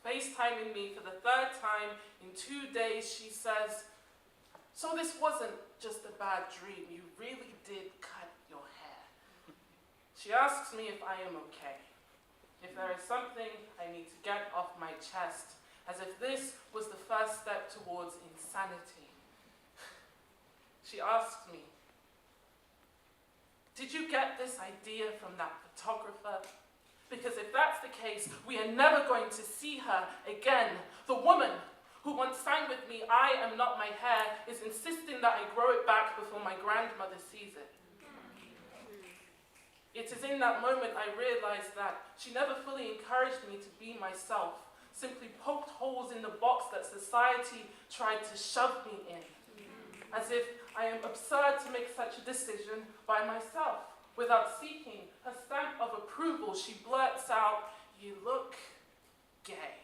FaceTiming me for the 3rd time in 2 days, she says, "So this wasn't just a bad dream, you really did cut your hair." She asks me if I am okay, if there is something I need to get off my chest, as if this was the first step towards insanity. She asks me, "Did you get this idea from that photographer? Because if that's the case, we are never going to see her again. The woman who once sang with me, 'I am not my hair,' is insisting that I grow it back before my grandmother sees it." It is in that moment I realized that she never fully encouraged me to be myself, simply poked holes in the box that society tried to shove me in. As if I am absurd to make such a decision by myself. Without seeking her stamp of approval, she blurts out, "You look gay."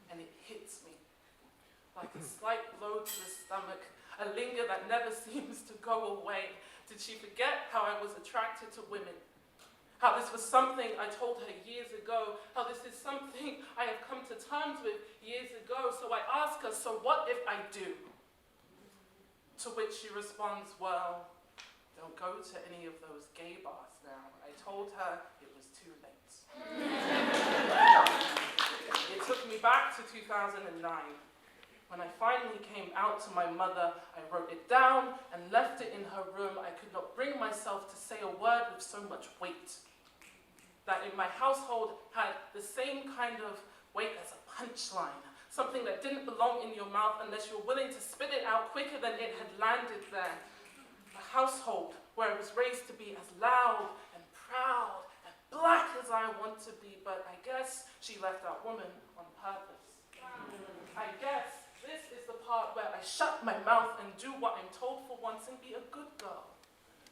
And it hits me like a slight blow to the stomach, a linger that never seems to go away. Did she forget how I was attracted to women? How this was something I told her years ago, how this is something I have come to terms with years ago. So I ask her, "So what if I do?" To which she responds, "Well, don't go to any of those gay bars now." I told her it was too late. It took me back to 2009. When I finally came out to my mother, I wrote it down and left it in her room. I could not bring myself to say a word with so much weight. That in my household had the same kind of weight as a punchline. Something that didn't belong in your mouth unless you were willing to spit it out quicker than it had landed there. A household where I was raised to be as loud and proud and black as I want to be, but I guess she left out woman on purpose. I guess this is the part where I shut my mouth and do what I'm told for once and be a good girl.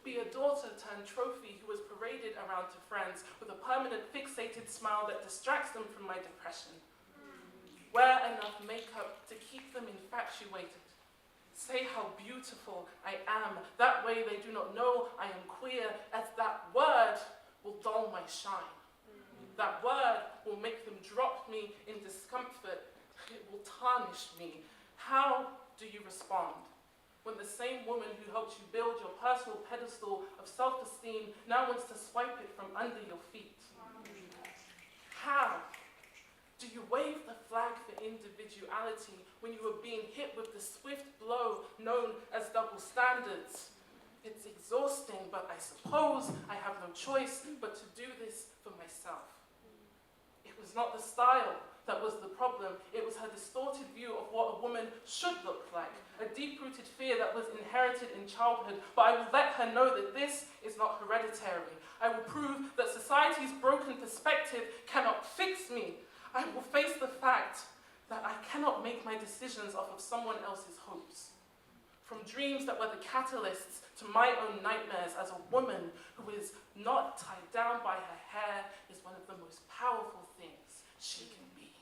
Be a daughter turned trophy who is paraded around to friends with a permanent fixated smile that distracts them from my depression. Wear enough makeup to keep them infatuated. Say how beautiful I am. That way they do not know I am queer, as that word will dull my shine. That word will make them drop me in discomfort. It will tarnish me. How do you respond when the same woman who helped you build your personal pedestal of self-esteem now wants to swipe it from under your feet? How do you wave the flag for individuality when you are being hit with the swift blow known as double standards? It's exhausting, but I suppose I have no choice but to do this for myself. It was not the style that was the problem. It was her distorted view of what a woman should look like, a deep-rooted fear that was inherited in childhood. But I will let her know that this is not hereditary. I will prove that society's broken perspective cannot fix me. I will face the fact that I cannot make my decisions off of someone else's hopes. From dreams that were the catalysts to my own nightmares, as a woman who is not tied down by her hair is one of the most powerful things she can be.